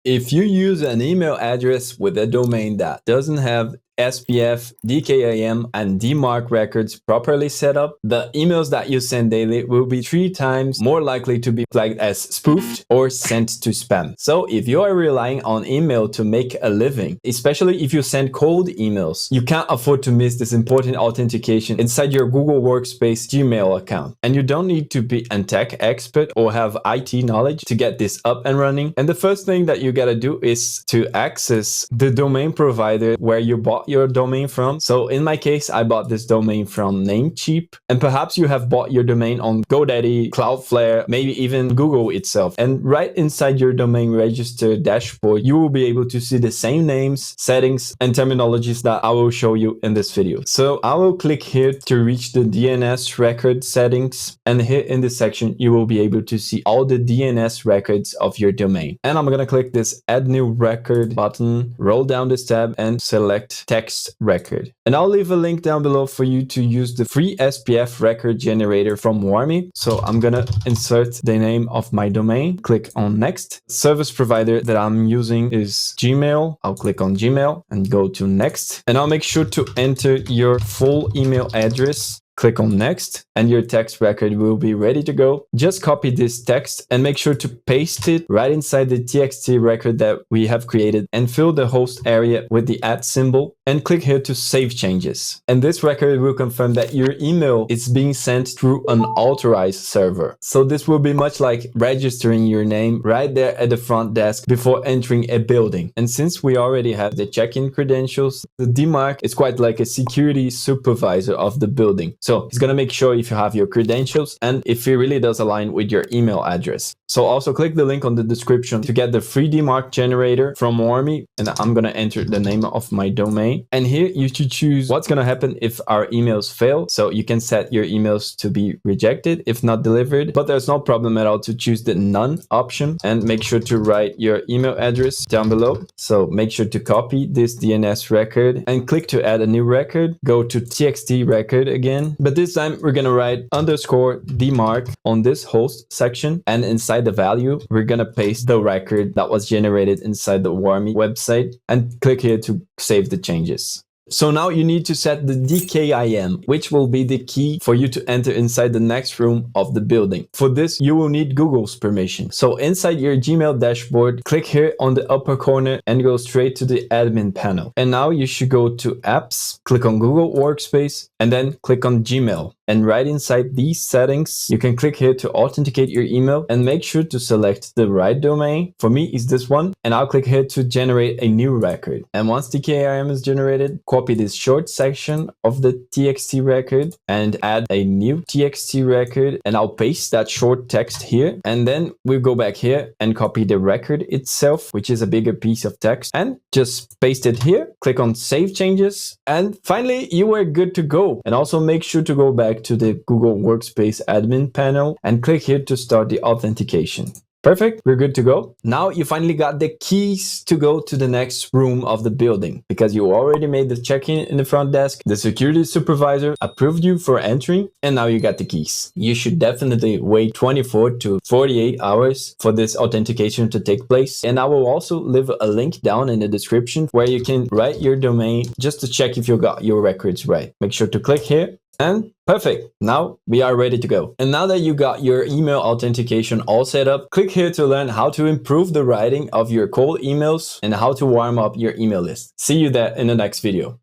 If you use an email address with a domain that doesn't have SPF, DKIM, and DMARC records properly set up, the emails that you send daily will be 3 times more likely to be flagged as spoofed or sent to spam. So if you are relying on email to make a living, especially if you send cold emails, you can't afford to miss this important authentication inside your Google Workspace Gmail account. And you don't need to be a tech expert or have IT knowledge to get this up and running. And the first thing that you gotta do is to access the domain provider where you bought your domain from. So in my case, I bought this domain from Namecheap, and perhaps you have bought your domain on GoDaddy, Cloudflare, maybe even Google itself. And right inside your domain register dashboard, you will be able to see the same names, settings, and terminologies that I will show you in this video. So I will click here to reach the DNS record settings, and here in this section, you will be able to see all the DNS records of your domain. And I'm gonna click this Add New Record button, roll down this tab, and select text record. And I'll leave a link down below for you to use the free SPF record generator from Warmy. So I'm gonna insert the name of my domain, click on next. Service provider that I'm using is Gmail. I'll click on Gmail and go to next. And I'll make sure to enter your full email address. Click on next and your text record will be ready to go. Just copy this text and make sure to paste it right inside the TXT record that we have created and fill the host area with the @ symbol and click here to save changes. And this record will confirm that your email is being sent through an authorized server. So this will be much like registering your name right there at the front desk before entering a building. And since we already have the check-in credentials, the DMARC is quite like a security supervisor of the building. So it's gonna make sure if you have your credentials and if it really does align with your email address. So also click the link on the description to get the free DMARC generator from Warmy, and I'm gonna enter the name of my domain. And here you should choose what's gonna happen if our emails fail. So you can set your emails to be rejected if not delivered, but there's no problem at all to choose the none option and make sure to write your email address down below. So make sure to copy this DNS record and click to add a new record. Go to TXT record again. But this time we're gonna write _DMARC on this host section, and inside the value, we're gonna paste the record that was generated inside the Warmy website and click here to save the changes. So now you need to set the DKIM, which will be the key for you to enter inside the next room of the building. For this, you will need Google's permission. So inside your Gmail dashboard, click here on the upper corner and go straight to the admin panel. And now you should go to apps, click on Google Workspace, and then click on Gmail. And right inside these settings, you can click here to authenticate your email and make sure to select the right domain. For me, it's this one. And I'll click here to generate a new record. And once DKIM is generated, copy this short section of the TXT record and add a new TXT record. And I'll paste that short text here. And then we'll go back here and copy the record itself, which is a bigger piece of text, and just paste it here. Click on Save Changes. And finally, you are good to go. And also make sure to go back to the Google Workspace admin panel and click here to start the authentication. Perfect, we're good to go. Now you finally got the keys to go to the next room of the building because you already made the check-in in the front desk. The security supervisor approved you for entering, and now you got the keys. You should definitely wait 24 to 48 hours for this authentication to take place. And I will also leave a link down in the description where you can write your domain just to check if you got your records right. Make sure to click here. And perfect, now we are ready to go. And now that you got your email authentication all set up, click here to learn how to improve the writing of your cold emails and how to warm up your email list. See you there in the next video.